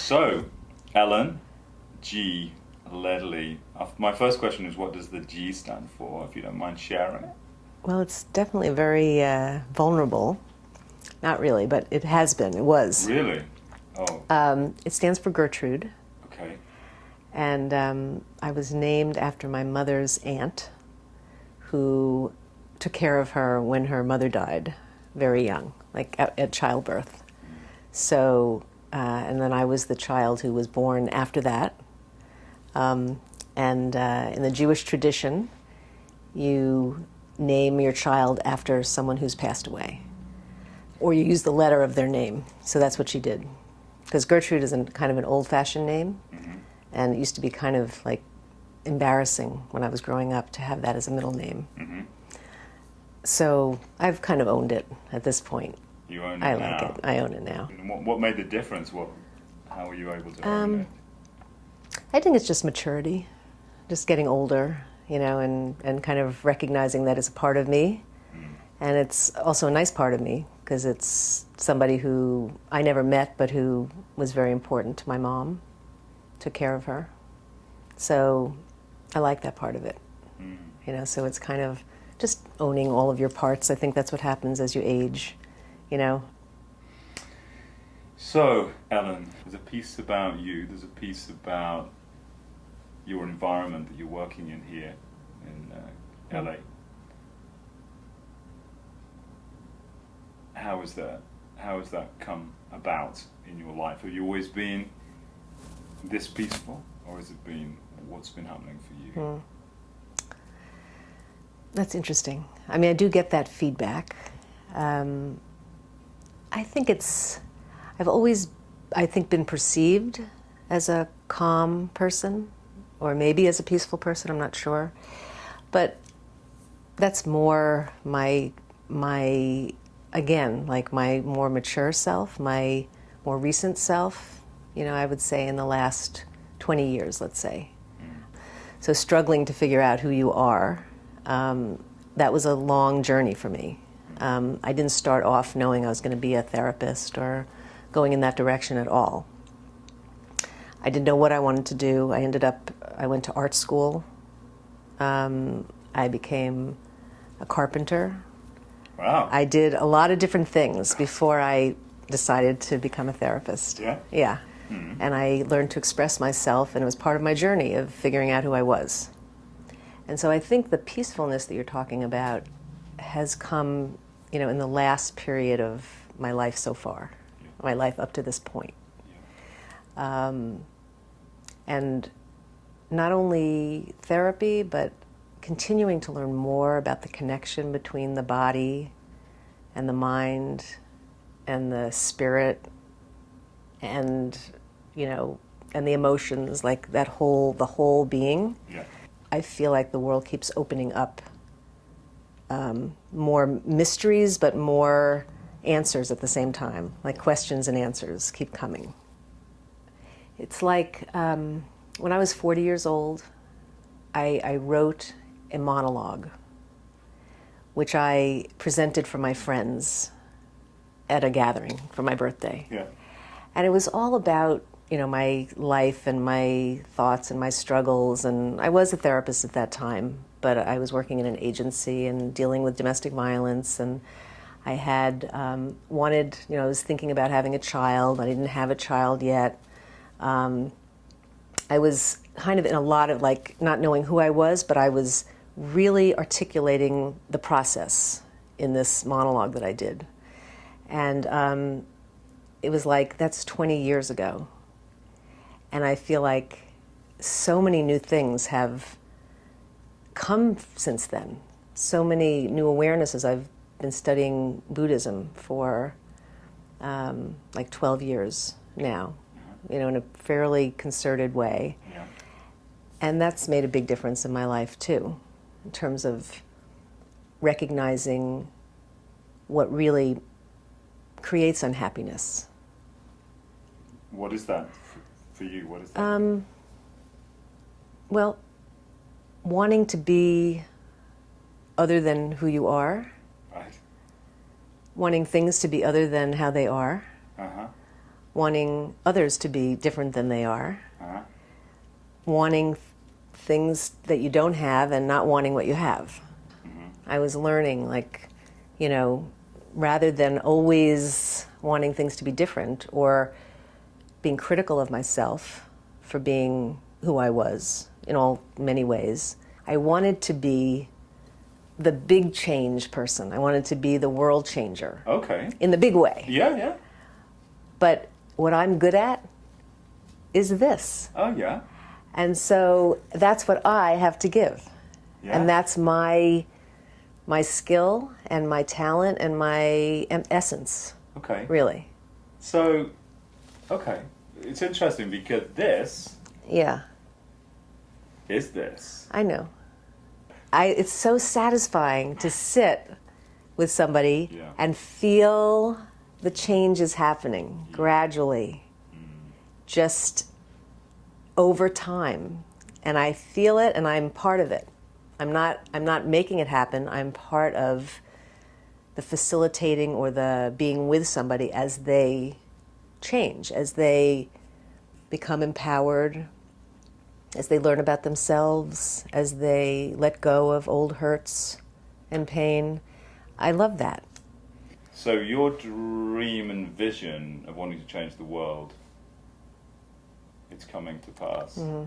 So, Ellen G. Ledley. My first question is, what does the G stand for, if you don't mind sharing? Well, it's definitely very vulnerable. Not really, but it has been. It was. Really? Oh. It stands for Gertrude. Okay. And I was named after my mother's aunt, who took care of her when her mother died, very young, like at childbirth. So, and then I was the child who was born after that. And in the Jewish tradition, you name your child after someone who's passed away, or you use the letter of their name. So that's what she did, because Gertrude is kind of an old-fashioned name, and it used to be kind of like embarrassing when I was growing up to have that as a middle name. So I've kind of owned it at this point. You own it I now. like it. I own it now. What made the difference? How were you able to own it? I think it's just maturity, just getting older, and kind of recognizing that it's a part of me. And it's also a nice part of me, because it's somebody who I never met, but who was very important to my mom, took care of her. So I like that part of it. So it's kind of just owning all of your parts. I think that's what happens as you age, So, Ellen, there's a piece about you, there's a piece about your environment that you're working in here in LA. How has that come about in your life? Have you always been this peaceful, or has it been, what's been happening for you? That's interesting. I mean, I do get that feedback. I think I've always, been perceived as a calm person, or maybe as a peaceful person, I'm not sure. But that's more my again, like my more mature self, my more recent self, I would say in the last 20 years, let's say. So struggling to figure out who you are, that was a long journey for me. I didn't start off knowing I was going to be a therapist or going in that direction at all. I didn't know what I wanted to do. I went to art school. I became a carpenter. Wow. I did a lot of different things before I decided to become a therapist. Yeah? Yeah. And I learned to express myself, and it was part of my journey of figuring out who I was. And so I think the peacefulness that you're talking about has come, in the last period of my life so far, my life up to this point. And not only therapy, but continuing to learn more about the connection between the body and the mind and the spirit and, and the emotions, like the whole being. Yeah. I feel like the world keeps opening up more mysteries, but more answers at the same time, like questions and answers keep coming. It's like when I was 40 years old, I wrote a monologue, which I presented for my friends at a gathering for my birthday. Yeah. And it was all about, my life and my thoughts and my struggles. And I was a therapist at that time, but I was working in an agency and dealing with domestic violence. And I had I was thinking about having a child. I didn't have a child yet. I was kind of in a lot of not knowing who I was, but I was really articulating the process in this monologue that I did. And it was that's 20 years ago. And I feel like so many new things have come since then. So many new awarenesses. I've been studying Buddhism for 12 years now, in a fairly concerted way. Yeah. And that's made a big difference in my life too, in terms of recognizing what really creates unhappiness. What is that for you? What is that? Well, wanting to be other than who you are, Right. wanting things to be other than how they are, wanting others to be different than they are, Uh-huh. wanting things that you don't have and not wanting what you have. I was learning, like, you know, rather than always wanting things to be different or being critical of myself for being who I was in all many ways, I wanted to be the big change person. I wanted to be the world changer. Okay. In the big way. Yeah, yeah. But what I'm good at is this. Oh, yeah. And so that's what I have to give. Yeah. And that's my skill and my talent and my essence, Okay. really. So, okay. It's interesting because this Yeah, is this. I know. It's so satisfying to sit with somebody Yeah. and feel the changes happening gradually, just over time. And I feel it and I'm part of it. I'm not making it happen. I'm part of the facilitating or the being with somebody as they change, as they become empowered, as they learn about themselves, as they let go of old hurts and pain. I love that. So your dream and vision of wanting to change the world, it's coming to pass. Mm-hmm.